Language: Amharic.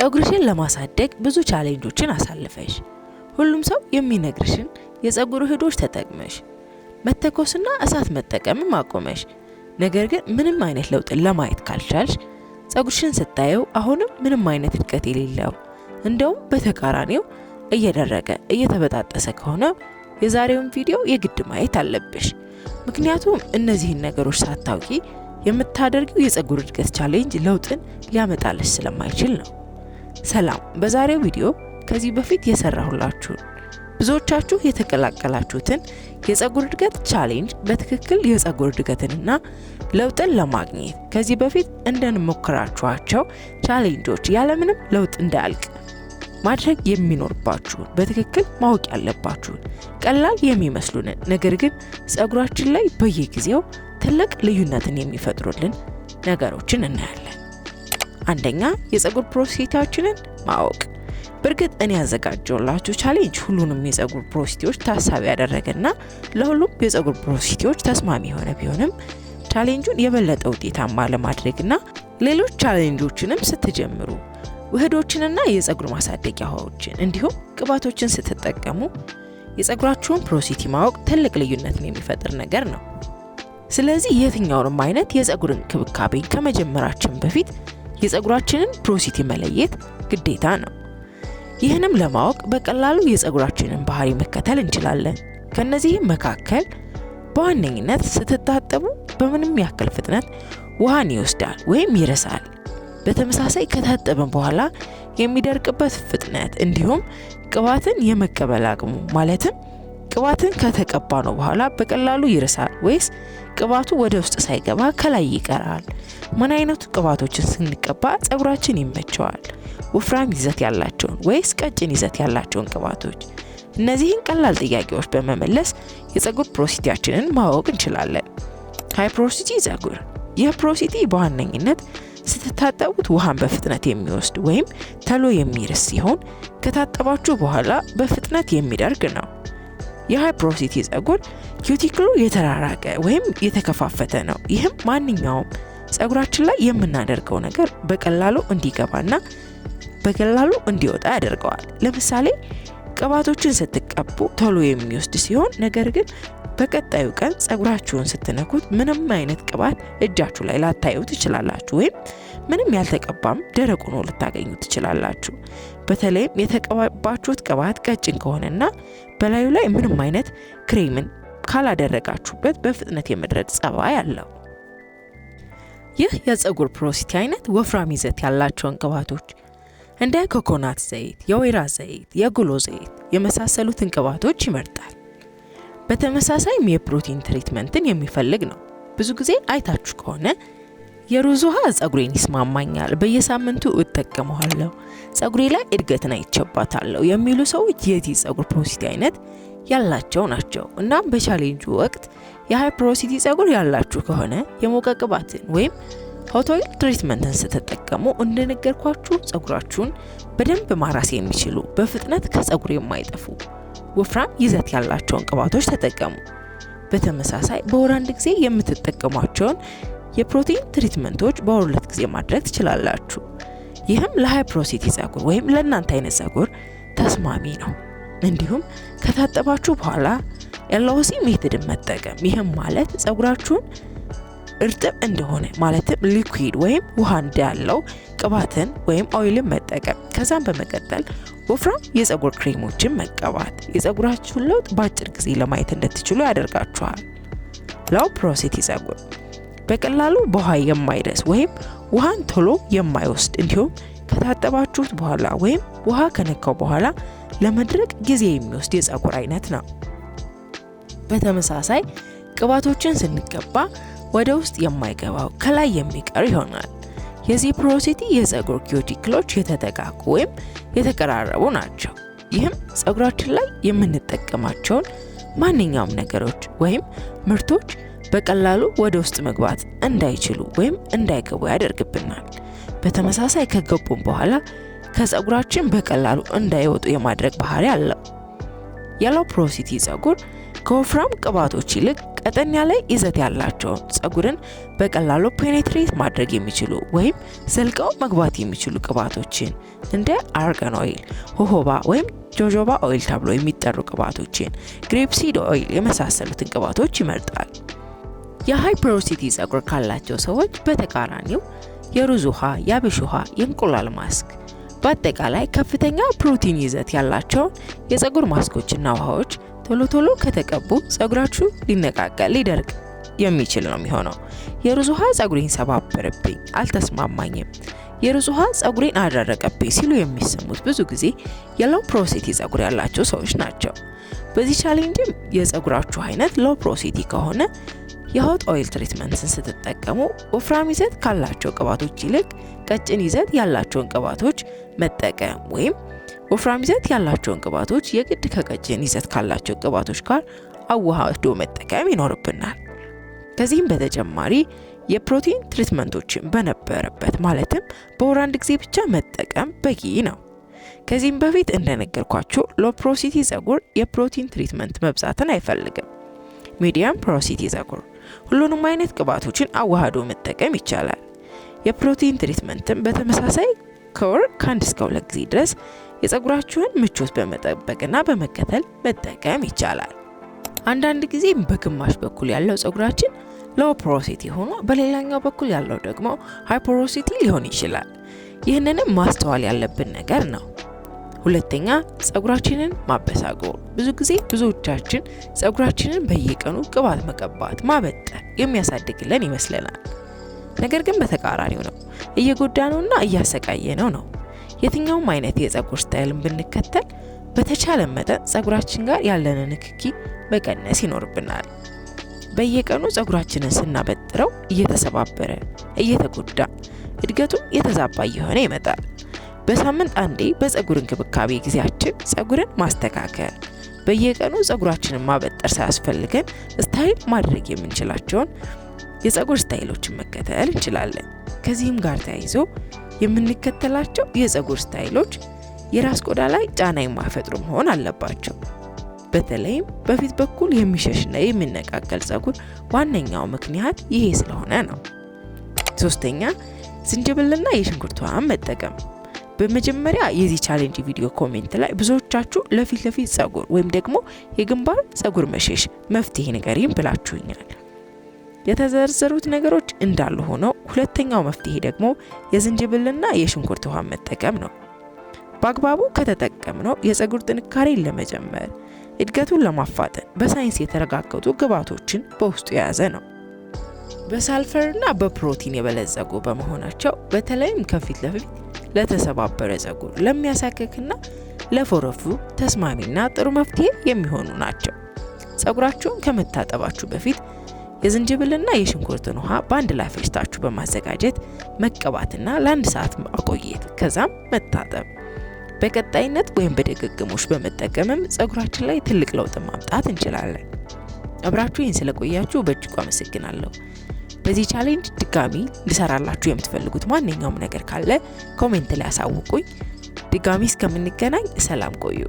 ጸጉርሽን ለማሳደግ ብዙ ቻሌንጆችን አሳልፈሽ ሁሉም ሰው የሚነግርሽን የጸጉር ውህዶች ተጠቅመሽ መተኮስና እሳት መጠቀም ማቆመሽ ነገር ግን ምንም አይነት ለውጥ ለማየት ካልቻልሽ ጸጉርሽን ስታየው አሁንም ምንም አይነት እድገት የሌለው እንደውም በተቃራኒው እየደረቀ እየተበጣጠሰ ከሆነ የዛሬውን ቪዲዮ የግድ ማየት አለብሽ። ምክንያቱም እነዚህን ነገሮች ሳታውቂ የምታደርጊው የጸጉር እድገት ቻሌንጅ ለውጥን ሊያመጣልሽ ስለማይችል ነው። ሰላም፣ በዛሬው ቪዲዮ ከዚህ በፊት የሰራሁላችሁን ብዙዎቻችሁ የተቀላቀላችሁትን የጸጉር እድገት ቻሌንጅ በትክክል የጸጉር እድገትንና ለውጥን ለማግኘት ከዚህ በፊት እንደሞከራችኋቸው ቻሌንጆች ያለምንም ለውጥ እንዳያልቅ ማድረግ የሚኖርባችሁን በትክክል ማወቅ ያለባችሁን ቀላል የሚመስሉንን ነገር ግን ጸጉራችን ላይ በየጊዜው ትልቅ ልዩነትን የሚፈጥሩልን ነገሮችን እናያለን። አንደኛ፣ የጸጉር ፕሮሲቲያችንን ማወቅ። በእርግጥ እኔ ያዘጋጀሁላችሁ ቻሌንጅ ሁሉንም የጸጉር ፕሮሲቲዎች ታሳቢ ያደረገና ለሁሉም የጸጉር ፕሮሲቲዎች ተስማሚ የሆነ ቢሆንም ቻሌንጁን የበለጠ ውጤታማ ለማድረግና ሌሎች ቻሌንጆችንም ስትጀምሩ ውህዶችንና የጸጉር ማሳደጊያ ውሃዎችን እንዲሁም ቅባቶችን ስትጠቀሙ የጸጉራችሁን ፕሮሲቲ ማወቅ ትልቅ ልዩነትን የሚፈጥር ነገር ነው። ስለዚህ የትኛውንም አይነት የጸጉር እንክብካቤ ከመጀመራችን በፊት የጸጉራችንን ፕሮሲቲ መለየት ግዴታ ነው። ይህንም ለማወቅ በቀላሉ የጸጉራችንን ባህሪ መከተል እንችላለን። ከነዚህም መካከል በዋነኝነት ስትታጠቡ በምንም ያክል ፍጥነት ውሃን ይወስዳል ወይም ይረሳል። በተመሳሳይ ከታጠብን በኋላ የሚደርቅበት ፍጥነት እንዲሁም ቅባትን የመቀበል አቅሙ ማለትም ቅባትን ከተቀባ ነው በኋላ በቀላሉ ይረሳል ወይስ ቅባቱ ወደ ውስጥ ሳይገባ ከላይ ይቀራል? ምን አይነቱ ቅባቶችን ስንቀባ ጸጉራችን ይመቸዋል? ወፍራም ይዘት ያላቸውን ወይስ ቀጭን ይዘት ያላቸውን ቅባቶች? እነዚህን ቀላል ጥያቄዎች በመመለስ የጸጉር ፕሮሲቲያችንን ማወቅ እንችላለን። ሃይ ፕሮሲቲ ጸጉር። ይህ ፕሮሲቲ በዋነኝነት ስትታጠቡት ውሃን በፍጥነት የሚወስድ ወይም ተሎ የሚርስ ሲሆን ከታጠባችሁ በኋላ በፍጥነት የሚደርቅ ነው። የሃይ ፕሮሲቲ ጸጉር ኪዩቲክሉ የተራራቀ ወይም የተከፋፈተ ነው። ይህም ማንኛውም ጸጉራችን ላይ የምናደርገው ነገር በቀላሉ እንዲገባና በቀላሉ እንዲወጣ ያደርገዋል። ለምሳሌ ቅባቶችን ስትቀቡ ቶሎ የሚወስድ ሲሆን ነገር ግን በቀጣዩ ቀን ጸጉራችሁን ስትነኩት ምንም አይነት ቅባት እጃችሁ ላይ ላታዩ ትችላላችሁ ወይም ምንም ያልተቀባም ደረቅ ሆኖ ልታገኙ ትችላላችሁ። በተለይም የተቀባባችሁት ቅባት ቀጭን ከሆነና በላዩ ላይ ምንም አይነት ክሬምን ካላደረጋችሁበት በፍጥነት የመድረቅ ጸባይ አለው። ይህ የጸጉር ፕሮሲቲ አይነት ወፍራም ይዘት ያላቸውን ቅባቶች እንደ ኮኮናት ዘይት፣ የወይራ ዘይት፣ የጉሎ ዘይት የመሳሰሉትን ቅባቶች ይመርጣል። በተመሳሳይም የፕሮቲን ትሪትመንትን የሚፈልግ ነው። ብዙ ጊዜ አይታችሁ ከሆነ የሩዝ ውሃ ጸጉሬን ይስማማኛል፣ በየሳምንቱ እጠቀመዋለሁ፣ ጸጉሬ ላይ እድገትን አይቼባታለሁ የሚሉ ሰዎች የዚህ ጸጉር ፕሮሲቲ አይነት ያላቸው ናቸው። እናም በቻሌንጁ ወቅት የሃይ ፕሮሲቲ ጸጉር ያላችሁ ከሆነ የሞቀ ቅባትን ወይም ሆት ኦይል ትሪትመንትን ስትጠቀሙ እንደነገርኳችሁ ጸጉራችሁን በደንብ ማራስ የሚችሉ በፍጥነት ከጸጉር የማይጠፉ ወፍራም ይዘት ያላቸውን ቅባቶች ተጠቀሙ። በተመሳሳይ በወር አንድ ጊዜ የምትጠቀሟቸውን የፕሮቲን ትሪትመንቶች በወር 2 ጊዜ ማድረግ ትችላላችሁ። ይህም ለሃይ ፕሮሲቲ ጸጉር ወይም ለእናንተ አይነት ጸጉር ተስማሚ ነው። እንዲሁም ከታጠባችሁ በኋላ ኤልኦሲ ሜቶድን መጠቀም። ይህም ማለት ጸጉራችሁን እርጥብ እንደሆነ ማለትም ሊኩዊድ ወይም ውሃ እንዳለው ቅባትን ወይም ኦይልን መጠቀም። ከዛም በመቀጠል ወፍራም የጸጉር ክሬሞችን መቀባት የጸጉራችሁን ለውጥ በአጭር ጊዜ ለማየት እንድትችሉ ያደርጋችኋል። ሎው ፕሮሲቲ ጸጉር በቀላሉ በውሃ የማይረስ ወይም ውሃን ቶሎ የማይወስድ እንዲሁም ከታጠባችሁት በኋላ ወይም ውሃ ከነካው በኋላ ለመድረቅ ጊዜ የሚወስድ የጸጉር አይነት ነው። በተመሳሳይ ቅባቶችን ስንቀባ ወደ ውስጥ የማይገባው ከላይ የሚቀር ይሆናል። የዚህ ፕሮሲቲ የጸጉር ኪዩቲክሎች የተጠጋጉ ወይም የተቀራረቡ ናቸው። ይህም ጸጉራችን ላይ የምንጠቀማቸውን ማንኛውም ነገሮች ወይም ምርቶች በቀላሉ ወደ ውስጥ መግባት እንዳይችሉ ወይም እንዳይገቡ ያደርግብናል። በተመሳሳይ ከገቡም በኋላ ከጸጉራችን በቀላሉ እንዳይወጡ የማድረግ ባህሪ አለው። የሎው ፕሮሲቲ ጸጉር ከወፍራም ቅባቶች ይልቅ ቀጠን ያለ ይዘት ያላቸው ጸጉርን በቀላሉ ፔኔትሬት ማድረግ የሚችሉ ወይም ዘልቀው መግባት የሚችሉ ቅባቶችን እንደ አርጋን ኦይል፣ ሆሆባ ወይም ጆጆባ ኦይል ተብሎ የሚጠሩ ቅባቶችን፣ ግሬፕሲድ ኦይል የመሳሰሉትን ቅባቶች ይመርጣል። የሃይ ፖሮሲቲ ጸጉር ካላቸው ሰዎች በተቃራኒው የሩዝ ውሃ፣ የአብሽ ውሃ፣ የእንቁላል ማስክ በአጠቃላይ ከፍተኛ ፕሮቲን ይዘት ያላቸውን የጸጉር ማስኮችና ውሃዎች ቶሎ ከተቀቡ ጸጉራችሁ ሊነቃቀል ሊደርቅ የሚችል ነው የሚሆነው። የሩዝ ውሃ ጸጉሬን ሰባበረብኝ፣ አልተስማማኝም፣ የሩዝ ውሃ ጸጉሬን አደረቀብኝ ሲሉ የሚሰሙት ብዙ ጊዜ የሎው ፖሮሲቲ ጸጉር ያላቸው ሰዎች ናቸው። በዚህ ቻሌንጅም የጸጉራችሁ አይነት ሎው ፖሮሲቲ ከሆነ የሆት ኦይል ትሪትመንትን ስትጠቀሙ ወፍራም ይዘት ካላቸው ቅባቶች ይልቅ ቀጭን ይዘት ያላቸውን ቅባቶች መጠቀም ወይም ወፍራም ይዘት ያላቸውን ቅባቶች የግድ ከቀጭን ይዘት ካላቸው ቅባቶች ጋር አዋህዶ መጠቀም ይኖርብናል። ከዚህም በተጨማሪ የፕሮቲን ትሪትመንቶችን በነበረበት ማለትም በወር አንድ ጊዜ ብቻ መጠቀም በቂ ነው። ከዚህም በፊት እንደነገርኳችሁ ሎው ፖሮሲቲ ጸጉር የፕሮቲን ትሪትመንት መብዛትን አይፈልግም። ሚዲየም ፖሮሲቲ ጸጉር ሁሉንም አይነት ቅባቶችን አዋህዶ መጠቀም ይቻላል። የፕሮቲን ትሪትመንትን በተመሳሳይ ከወር ከ1 እስከ 2 ጊዜ ድረስ የጸጉራችሁን ምቾት በመጠበቅና በመከተል መጠቀም ይቻላል። አንዳንድ ጊዜ በግማሽ በኩል ያለው ጸጉራችን ሎው ፖሮሲቲ ሆኖ በሌላኛው በኩል ያለው ደግሞ ሃይ ፖሮሲቲ ሊሆን ይችላል። ይህንንም ማስተዋል ያለብን ነገር ነው። ሁለተኛ ጸጉራችንን ማበሳጎር። ብዙ ጊዜ ብዙዎቻችን ጸጉራችንን በየቀኑ ቅባት መቀባት፣ ማበጠር የሚያሳድግልን ይመስለናል። ነገር ግን በተቃራኒው ነው፣ እየጎዳነውና እያሰቃየነው ነው። የትኛውም አይነት የጸጉር ስታይልን ብንከተል በተቻለ መጠን ጸጉራችን ጋር ያለንን ንክኪ መቀነስ ይኖርብናል። በየቀኑ ጸጉራችንን ስናበጥረው እየተሰባበረ እየተጎዳ እድገቱም የተዛባ እየሆነ ይመጣል። በሳምንት አንዴ በጸጉር እንክብካቤ ጊዜያችን ጸጉርን ማስተካከል፣ በየቀኑ ጸጉራችንን ማበጠር ሳያስፈልገን ስታይል ማድረግ የምንችላቸውን የጸጉር ስታይሎችን መከተል እንችላለን። ከዚህም ጋር ተያይዞ የምንከተላቸው የጸጉር ስታይሎች የራስ ቆዳ ላይ ጫና የማይፈጥሩ መሆን አለባቸው። በተለይም በፊት በኩል የሚሸሽና የሚነቃቀል ጸጉር ዋነኛው ምክንያት ይሄ ስለሆነ ነው። ሶስተኛ ዝንጅብልና የሽንኩርት ውሃን መጠቀም። በመጀመሪያ የዚህ ቻሌንጅ ቪዲዮ ኮሜንት ላይ ብዙዎቻችሁ ለፊት ጸጉር ወይም ደግሞ የግንባር ጸጉር መሸሽ መፍትሄ ንገሪኝ ብላችሁኛል። የተዘረዘሩት ነገሮች እንዳሉ ሆነው ሁለተኛው መፍትሄ ደግሞ የዝንጅብልና የሽንኩርት ውሃ መጠቀም ነው። በአግባቡ ከተጠቀምነው የጸጉር ጥንካሬን ለመጨመር እድገቱን ለማፋጠን በሳይንስ የተረጋገጡ ግብዓቶችን በውስጡ የያዘ ነው። በሳልፈርና በፕሮቲን የበለጸጉ በመሆናቸው በተለይም ከፊት ለፊት ለተሰባበረ ጸጉር፣ ለሚያሳክክና ለፎረፉ ተስማሚና ጥሩ መፍትሄ የሚሆኑ ናቸው። ጸጉራችሁን ከመታጠባችሁ በፊት የዝንጅብልና የሽንኩርትን ውሃ በአንድ ላይ ፈጭታችሁ በማዘጋጀት መቀባትና ለ1 ሰዓት ማቆየት፣ ከዛም መታጠብ። በቀጣይነት ወይም በድግግሞሽ በመጠቀምም ጸጉራችን ላይ ትልቅ ለውጥ ማምጣት እንችላለን። አብራችሁኝ ስለቆያችሁ በእጅጉ አመሰግናለሁ። በዚህ ቻሌንጅ ድጋሚ እንድሰራላችሁ የምትፈልጉት ማንኛውም ነገር ካለ ኮሜንት ላይ አሳውቁኝ። ድጋሚ እስከምንገናኝ ሰላም ቆዩ።